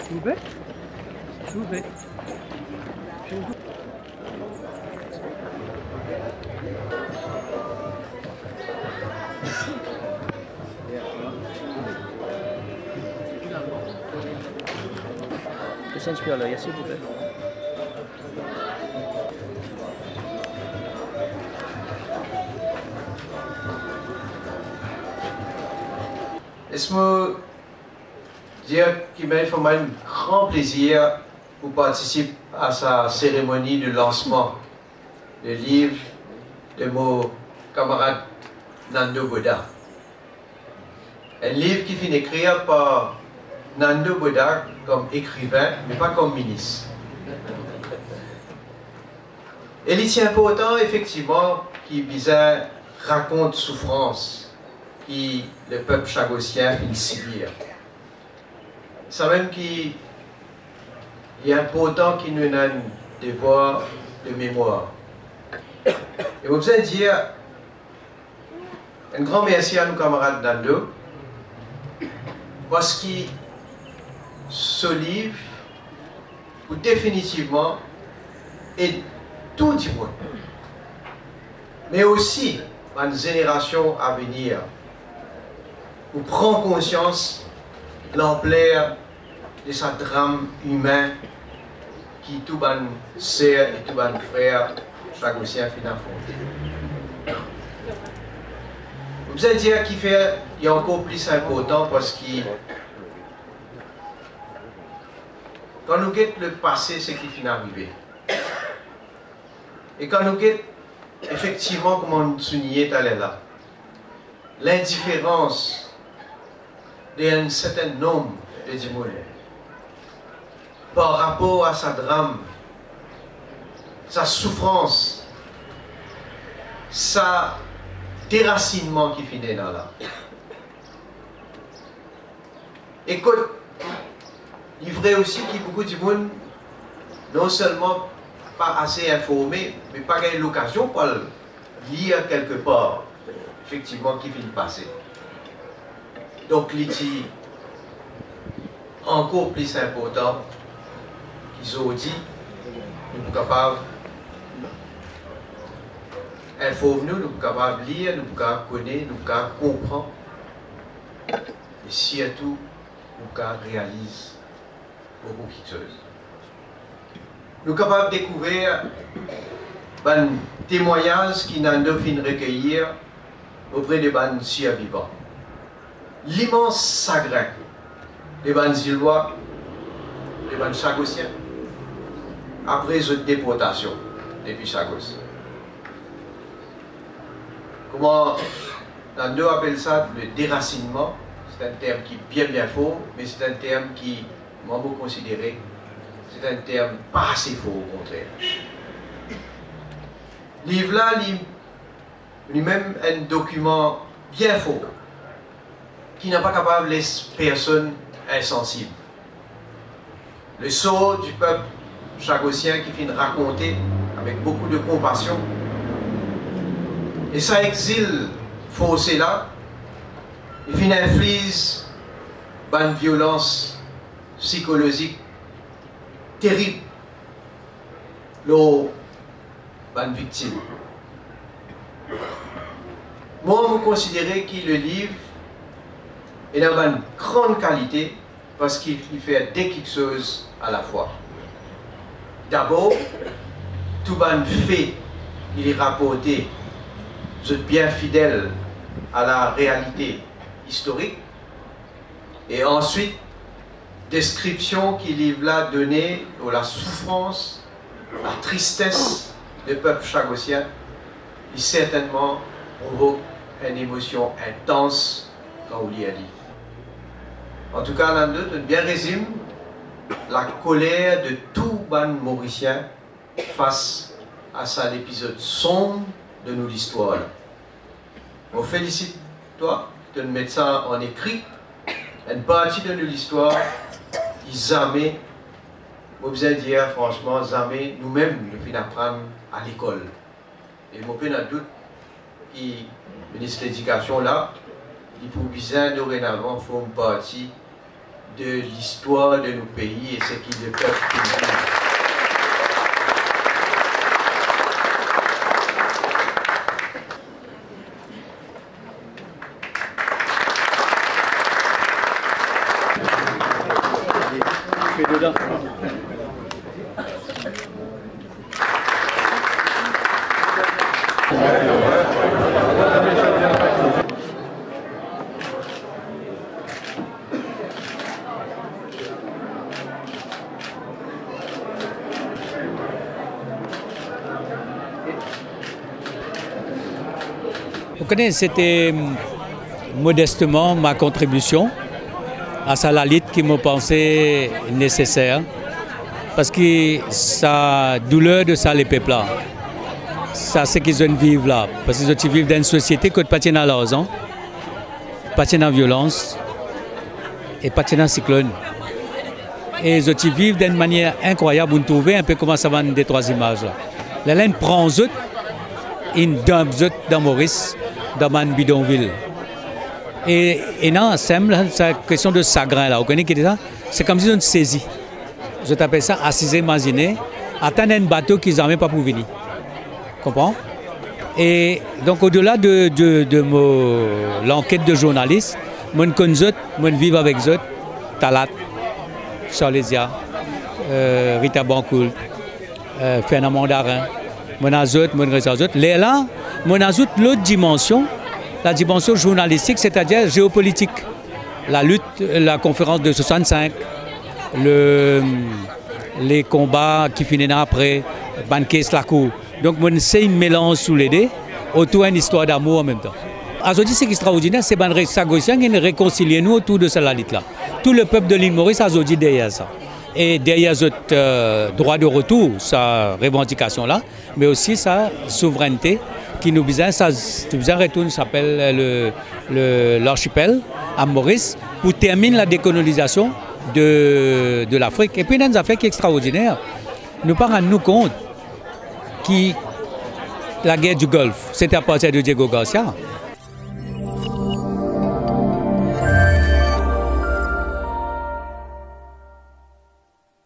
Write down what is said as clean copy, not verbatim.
Soube? Soube. License piala, ya s'il vous plaît. Laisse-moi dire qu'il m'a fait un grand plaisir pour participer à sa cérémonie de lancement du livre de mon camarade Nando Boda. Un livre qui finit écrit par Nando Boda comme écrivain, mais pas comme ministre. Et il est important, effectivement, qu'il raconte souffrance qui le peuple chagossien finit subir. C'est même qu'il est important qu'il nous donne des voix de mémoire. Et vous besoin de dire un grand merci à nos camarades Nando, parce que ce livre, ou définitivement, est tout du monde, mais aussi à une génération à venir, pour prendre conscience de l'ampleur de ce drame humain qui tout ban sœur et tout ban frère chagossien fin affronté. Vous allez dire qu'il fait encore plus important parce que quand nous guettons le passé, c'est qui finit arrivé. Et quand nous guettons effectivement, comme on soulignait tout à l'heure, l'indifférence d'un certain nombre de Dimoulins par rapport à sa drame, sa souffrance, sa déracinement qui finit dans là. Et il est vrai aussi qu'il y a beaucoup de monde non seulement pas assez informé, mais pas eu l'occasion pour le lire quelque part, effectivement, qui finit de passer. Donc, il est encore plus important qu'ils ont dit, nous sommes capables d'informer, nous sommes capables de lire, nous sommes capables de connaître, nous sommes capables de comprendre, et surtout, nous sommes capables de réaliser beaucoup de choses. Nous sommes capables de découvrir des témoignages qui n'ont pas fini de recueillir auprès des survivants. L'immense chagrin des Zillois, des Chagossiens, après cette déportation depuis Chagos. Comment Nando appelle ça le déracinement? C'est un terme qui est bien faux, mais c'est un terme qui, moi, vous considérez, c'est un terme pas assez faux au contraire. Le livre-là, lui-même, un document bien faux, qui n'est pas capable de laisser personne insensible. Le sort du peuple chagossien qui finit de raconter avec beaucoup de compassion. Et ça exil forcé là, il finit inflige une violence psychologique terrible aux victimes. Moi, je considère que le livre est d'une grande qualité parce qu'il fait deux quelque chose à la fois. D'abord, tout le fait qu'il est rapporté, vous êtes bien fidèle à la réalité historique. Et ensuite, description qu'il livre là donnée de la souffrance, la tristesse du peuple chagossien, il certainement provoque une émotion intense quand on l'y a dit. En tout cas, Nando bien résume la colère de tout ban mauricien face à cet épisode sombre de nos histoires. On félicite toi de mettre ça en écrit, une partie de nos histoires qui jamais, vous besoin dire franchement, jamais nous-mêmes nous finissons apprendre à l'école. Et mon peu n'a doute que le ministre de l'Éducation là, les Poubisains dorénavant font partie de l'histoire de nos pays et ce qui le peuple cultive. Vous connaissez, c'était modestement ma contribution à Salalit qui me pensait nécessaire. Parce que sa douleur de ça, les peuples là, ça c'est qu'ils vivent là. Parce qu'ils vivent dans une société qui pas dans l'argent, pas dans la violence et pas dans le cyclone. Et ils vivent d'une manière incroyable. Vous trouvez un peu comment ça va des trois images là. La laine prend eux, une dump dans Maurice, dans un bidonville. Et non, c'est une question de chagrin là. Vous connaissez ça? C'est comme si on saisit. Je t'appelle ça assiser masiné, attendre un bateau qu'ils n'ont même pas pour venir. Comprends? Et donc au-delà de l'enquête de journaliste, je connais, je vis avec eux, Talat, Charlesia, Rita Bancoul, Fernand Mandarin, là, on ajoute l'autre dimension, la dimension journalistique, c'est-à-dire géopolitique. La lutte, la conférence de 65, les combats qui finissent après, Banquet, la cour. Donc, c'est un mélange sous les dés, autour d'une histoire d'amour en même temps. Aujourd'hui, ce qui est extraordinaire, c'est que Sagossian qui nous réconcilie nous autour de cette lutte-là. Tout le peuple de l'île Maurice a aujourd'hui derrière ça. Et derrière ce droit de retour, sa revendication-là, mais aussi sa souveraineté qui nous besoin, ça retourne, s'appelle l'archipel à Maurice, pour terminer la décolonisation de l'Afrique. Et puis, dans une affaire qui est extraordinaire, nous pas rendre nous compte que la guerre du Golfe, c'était à partir de Diego Garcia.